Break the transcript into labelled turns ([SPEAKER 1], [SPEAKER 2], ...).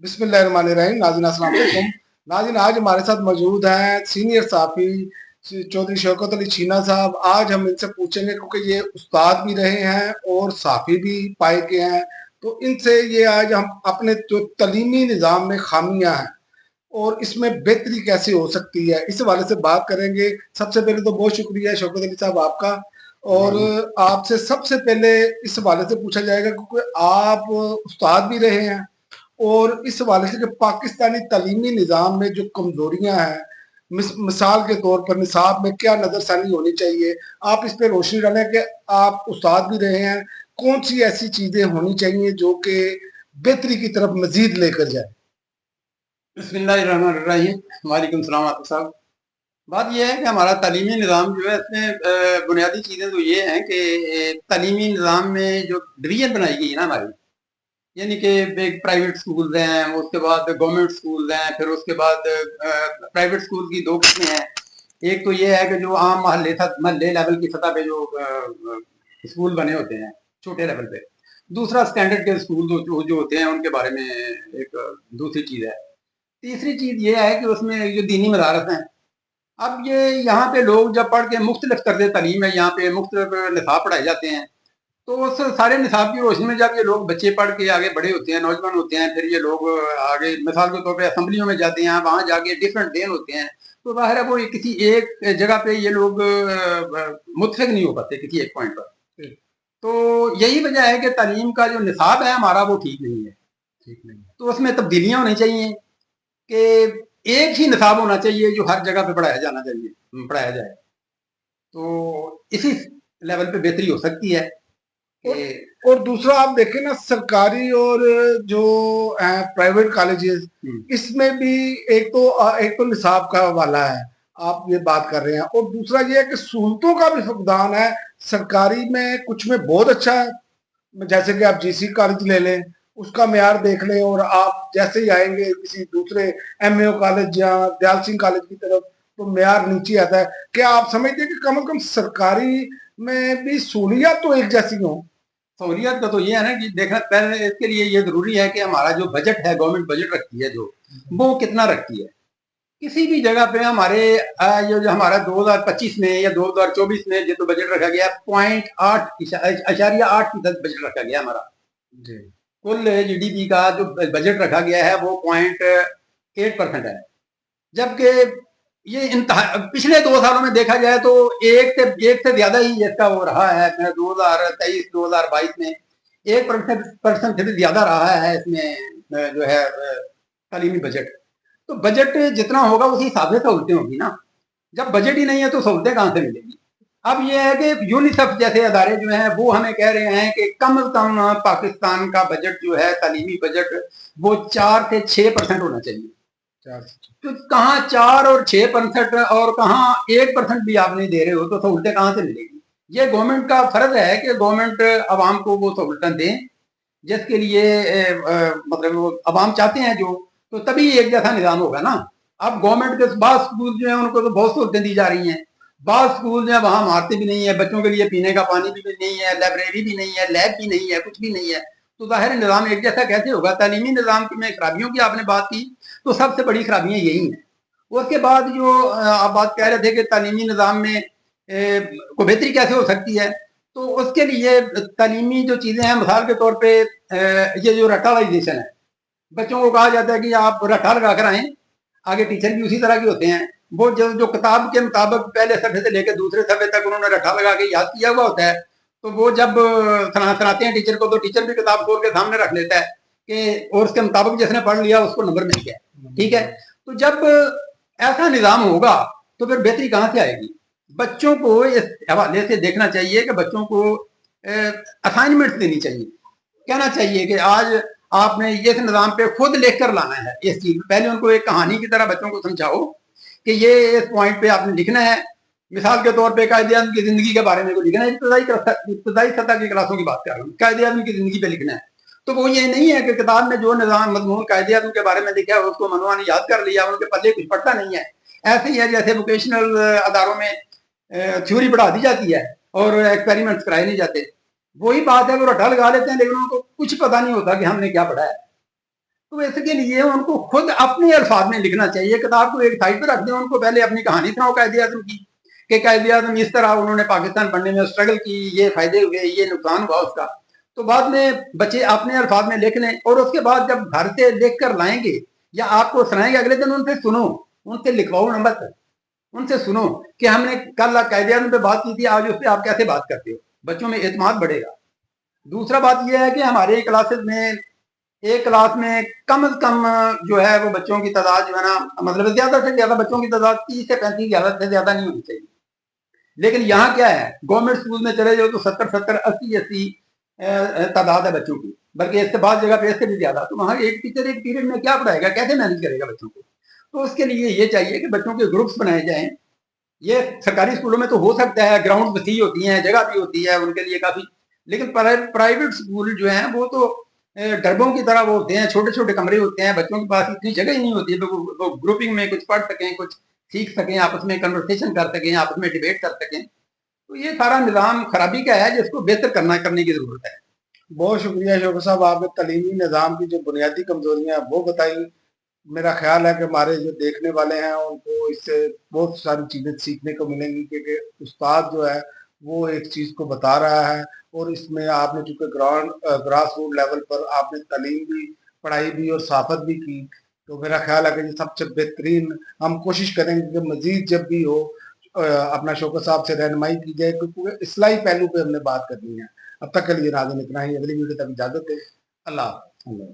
[SPEAKER 1] बिस्मिल्लाहिर्रहमानिर्रहीम। नाज़रीन अस्सलाम वालेकुम। नाज़रीन आज हमारे साथ मौजूद हैं सीनियर साफ़ी चौधरी शौकत अली छीना साहब। आज हम इनसे पूछेंगे क्योंकि ये उस्ताद भी रहे हैं और साफ़ी भी पाए के हैं, तो इनसे ये आज हम अपने जो तलीमी निज़ाम में खामियां हैं और इसमें बेहतरी कैसे हो सकती है इस हवाले से बात करेंगे। सबसे पहले तो बहुत शुक्रिया शौकत अली साहब आपका। और
[SPEAKER 2] जी
[SPEAKER 1] आपसे सबसे पहले इस हवाले से पूछा जाएगा क्योंकि आप उस्ताद भी रहे हैं और इस हवाले से कि पाकिस्तानी तालीमी निज़ाम में जो कमजोरियां हैं, मिसाल के तौर पर निसाब में क्या नज़रसानी होनी चाहिए, आप इस पे रोशनी डालें कि आप उस्ताद भी रहे हैं, कौन सी ऐसी चीज़ें होनी चाहिए जो कि बेहतरी की तरफ मजीद लेकर जाए।
[SPEAKER 2] बिस्मिल्लाहिर्रहमानिर्रहीम। वालेकुम सलाम आतिफ साहब। बात यह है कि हमारा तालीमी निज़ाम जो है इसमें बुनियादी चीज़ें तो ये हैं कि तालीमी निज़ाम में जो डिवीजन बनाई गई है ना हमारी, यानी कि एक प्राइवेट स्कूल हैं, उसके बाद गवर्नमेंट स्कूल हैं, फिर उसके बाद प्राइवेट स्कूल की दो किस्में हैं। एक तो ये है कि जो आम महल्ले लेवल की सतह पे जो स्कूल बने होते हैं छोटे लेवल पे। दूसरा स्टैंडर्ड के स्कूल जो होते हैं उनके बारे में एक दूसरी चीज़ है। तीसरी चीज ये है कि उसमें जो दीनी मदारस हैं, अब ये यहाँ पे लोग जब पढ़ के मुख्तलिफ तर्ज तालीम है, यहाँ पे मुख्तलिफ निसाब पढ़ाए जाते हैं, तो उस सारे निसाब की रोशनी में जब ये लोग बच्चे पढ़ के आगे बड़े होते हैं, नौजवान होते हैं, फिर ये लोग आगे मिसाल के तौर पे असेंबलियों में जाते हैं, वहां जाके डिफरेंट देन होते हैं, तो जाहिर है वो किसी एक जगह पे ये लोग मुतफिक नहीं हो पाते किसी एक पॉइंट पर। तो यही वजह है कि तालीम का जो निसाब है हमारा वो ठीक नहीं है। ठीक नहीं है तो उसमें तब्दीलियां होनी चाहिए कि एक ही निसाब होना चाहिए जो हर जगह पे पढ़ाया जाए। तो इसी लेवल पे बेहतरी हो सकती है
[SPEAKER 1] और
[SPEAKER 2] कि
[SPEAKER 1] और दूसरा आप देखें ना, सरकारी और जो प्राइवेट कॉलेजेस, इसमें भी एक तो निसाब का वाला है, आप ये बात कर रहे हैं, और दूसरा ये है कि सहूलतों का भी फुकदान है। सरकारी में कुछ में बहुत अच्छा है, जैसे कि आप जीसी कॉलेज ले लें, उसका मेयार देख लें, और आप जैसे ही आएंगे किसी दूसरे एमएओ कॉलेज या दयाल सिंह कॉलेज की तरफ, तो मेयार नीचे आता है। क्या आप समझते हैं कि कम से कम सरकारी में भी सहूलियत तो एक जैसी हो?
[SPEAKER 2] सहूलियत का तो ये है ना कि देखना पहले इसके लिए ये जरूरी है कि हमारा जो बजट है, गवर्नमेंट बजट रखती है जो, वो कितना रखती है। किसी भी जगह पे हमारे ये जो हमारा 2025 में या 2024 में जो तो बजट रखा गया 0.8% बजट रखा गया हमारा। जी कुल जीडीपी का जो बजट रखा गया है वो 0.8% है, जबकि ये पिछले 2 सालों में देखा जाए तो एक से ज्यादा ही इसका वो रहा है। 2023-2022 में 1% से भी ज्यादा रहा है इसमें जो है तालीमी बजट। तो बजट जितना होगा उसी हिसाब से सहूलतें होगी ना। जब बजट ही नहीं है तो सहूलतें कहां से मिलेगी। अब ये है कि यूनिसेफ जैसे अदारे जो हैं वो हमें कह रहे हैं कि कम से कम पाकिस्तान का बजट जो है तालीमी बजट वो 4 से 6% होना चाहिए। तो कहाँ 4 और 6% और कहाँ 1% भी आप नहीं दे रहे हो, तो सहूलतें कहाँ से मिलेगी। ये गवर्नमेंट का फर्ज है कि गवर्नमेंट आवाम को वो सहूलतें दें जिसके लिए मतलब वो आवाम चाहते हैं जो, तो तभी एक जैसा निजाम होगा ना। अब गवर्नमेंट के बाद स्कूल जो है उनको तो बहुत सहूलतें दी जा रही हैं, बाद स्कूल जो है वहां इमारतें भी नहीं है, बच्चों के लिए पीने का पानी भी नहीं है, लाइब्रेरी भी नहीं है, लैब भी नहीं है, कुछ भी नहीं है। तो जाहिर निज़ाम एक जैसा कैसे होगा। तालीमी निज़ाम में खराबियों की आपने बात की, तो सबसे बड़ी खराबियां यही हैं। उसके बाद जो आप बात कह रहे थे कि तालीमी निज़ाम में को बेहतरी कैसे हो सकती है, तो उसके लिए तालीमी जो चीज़ें हैं, मिसाल के तौर पे ये जो रटालाइजेशन है, बच्चों को कहा जाता है कि आप रट्टा लगा कर आए, आगे टीचर भी उसी तरह के होते हैं। वो जो किताब के मुताबिक पहले सफ़े से लेकर दूसरे सफ़े तक उन्होंने रट्टा लगा के याद किया हुआ होता है, तो वो जब सुनाते हैं टीचर को, तो टीचर भी किताब खोल के सामने रख लेता है कि और उसके मुताबिक जिसने पढ़ लिया उसको नंबर मिल गया। ठीक है, तो जब ऐसा निज़ाम होगा तो फिर बेहतरी कहाँ से आएगी। बच्चों को इस हवाले से देखना चाहिए कि बच्चों को असाइनमेंट देनी चाहिए, कहना चाहिए कि आज आपने इस निज़ाम पे खुद लिख कर लाना है इस चीज। पहले उनको एक कहानी की तरह बच्चों को समझाओ कि ये इस पॉइंट पे आपने लिखना है। मिसाल के तौर पे कायदे आज़म की जिंदगी के बारे में लिखना है, इब्तदाई सतह की क्लासों की बात कर रहा हूँ, कायदे आज़म की जिंदगी पे लिखना है। तो वो ये नहीं है कि किताब में जो निज़ाम मजमून कायदे आज़म के बारे में लिखा है उसको मनमानी याद कर लिया, उनके पल्ले कुछ पड़ता नहीं है। ऐसे ही है जैसे वोकेशनल अदारों में थ्योरी पढ़ा दी जाती है और एक्सपेरिमेंट्स कराए नहीं जाते। वही बात है, वो रट्टा लगा लेते हैं लेकिन उनको कुछ पता नहीं होता कि हमने क्या पढ़ा है। तो इसके लिए उनको खुद अपने अल्फाज में लिखना चाहिए। किताब को एक साइड पर रख दें, उनको पहले अपनी कहानी सुनाओ कायदे आजम की, कि कायदे आजम इस तरह उन्होंने पाकिस्तान बनने में स्ट्रगल की, ये फायदे हुए, ये नुकसान हुआ उसका। तो बाद में बच्चे अपने अल्फाज में लिख लें, और उसके बाद जब घर से लिख कर लाएंगे या आपको सुनाएंगे अगले दिन, उनसे सुनो, उनसे लिखवाओ नंबर, उनसे सुनो कि हमने कल कायदे आजम पे बात की थी, आज उस पर आप कैसे बात करते हो। बच्चों में एतमाद बढ़ेगा। दूसरा बात यह है कि हमारे क्लासेस में, एक क्लास में कम से कम जो है वो बच्चों की तादाद जो है ना, मतलब ज्यादा से ज्यादा बच्चों की तादाद 30 से 35 ज्यादा से ज्यादा नहीं होनी चाहिए। लेकिन यहाँ क्या है, गवर्नमेंट स्कूल में चले जाओ तो 70 80 तादाद है बच्चों की, बल्कि इससे बाद जगह पे इससे भी ज्यादा। तो वहाँ एक टीचर एक पीरियड में क्या पढ़ाएगा, कैसे मैनेज करेगा बच्चों को। तो उसके लिए ये चाहिए कि बच्चों के ग्रुप्स बनाए जाएं। ये सरकारी स्कूलों में तो हो सकता है, ग्राउंड वसी होती हैं, जगह भी होती है उनके लिए काफी, लेकिन प्राइवेट स्कूल जो हैं वो तो डरबों की तरह वो होते हैं, छोटे छोटे कमरे होते हैं, बच्चों के पास इतनी जगह ही नहीं होती है वो ग्रुपिंग में कुछ पढ़ सकें, कुछ सीख सकें, आपस में कन्वर्सेशन कर सकें, आपस में डिबेट कर सकें। तो ये सारा निज़ाम खराबी का है, जिसको बेहतर करने की जरूरत है।
[SPEAKER 1] बहुत शुक्रिया शोकत साहब, आपने तालीमी निज़ाम की जो बुनियादी कमजोरियां वो बताई। मेरा ख्याल है कि हमारे जो देखने वाले हैं उनको इससे बहुत सारी चीज़ें सीखने को मिलेंगी, क्योंकि उस्ताद जो है वो एक चीज़ को बता रहा है, और इसमें आपने चूँकि ग्रास रूट लेवल पर आपने तालीम भी, पढ़ाई भी और सहाफ़त भी की, तो मेरा ख्याल है कि ये सबसे बेहतरीन। हम कोशिश करेंगे कि मज़ीद जब भी हो अपना शौकत साहब से रहनुमाई की जाए, क्योंकि इस्लाही पहलू पे हमने बात करनी है। अब तक के लिए नाज़रीन इतना ही, अगली वीडियो तक इजाज़त है। अल्लाह हाफ़िज़।